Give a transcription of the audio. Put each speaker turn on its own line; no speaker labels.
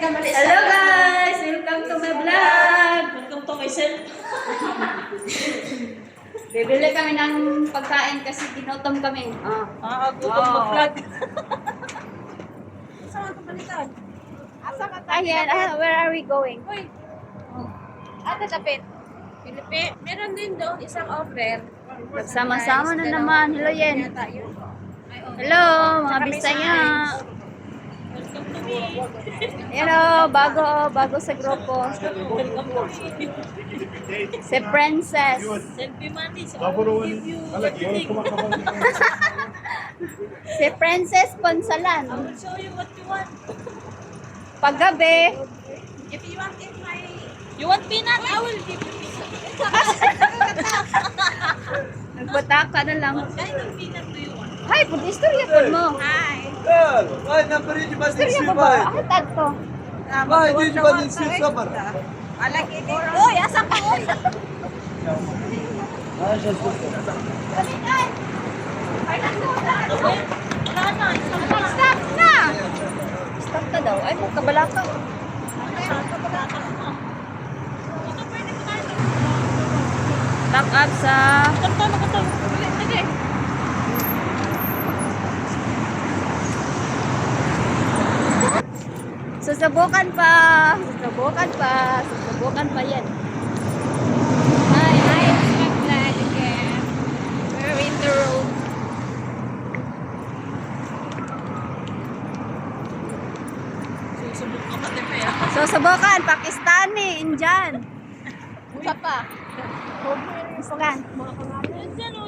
Hello guys! Welcome to my vlog!
Welcome to myself.
Bibili kami ng pagkain kasi ginutom kami.
Gutom mag-vlog.
Saan ka balikan? Asa ka
Ayan, where are we going?
Uy. Ate Tapit. Pilipi. Meron din doon isang offer.
Nagsama-sama na naman. Hello, Yen.
Yata yun.
Hello, mga Bisaya.
Welcome to me.
Hello, bago sa grupo.
Welcome to me.
Si Princess.
Selfie money. So I will give you everything.
Si Princess Ponsalan.
I will show you what you want.
Paggabi,
If you want it, my...
You want peanut? I will give you peanut.
nagbutaka na lang.
What kind of peanut do you want?
Hay, pag istorya po mo.
Hi.
Vai na parede, mas em
Istorya ko
cima,
ba?
vai.
Ah, tagto.
Vai, deixa eu fazer isso, só para.
Alaki din. Uy, asa ka? Uy.
Ah, já estou.
Palitan. Ay, nagsulat.
Wala na. Isang pa.
Stop na! Stop na daw. Ay, magkabalaka. Back up sa...
Kanta. Sige.
Susubukan pa. Susubukan pa yan. Hi,
It's Baghdad again.
we're in the road.
Susubok ka pati pa yan.
Susubukan, Pakistani, Indian.
Isa pa.
Susubukan.
Yan dyan o.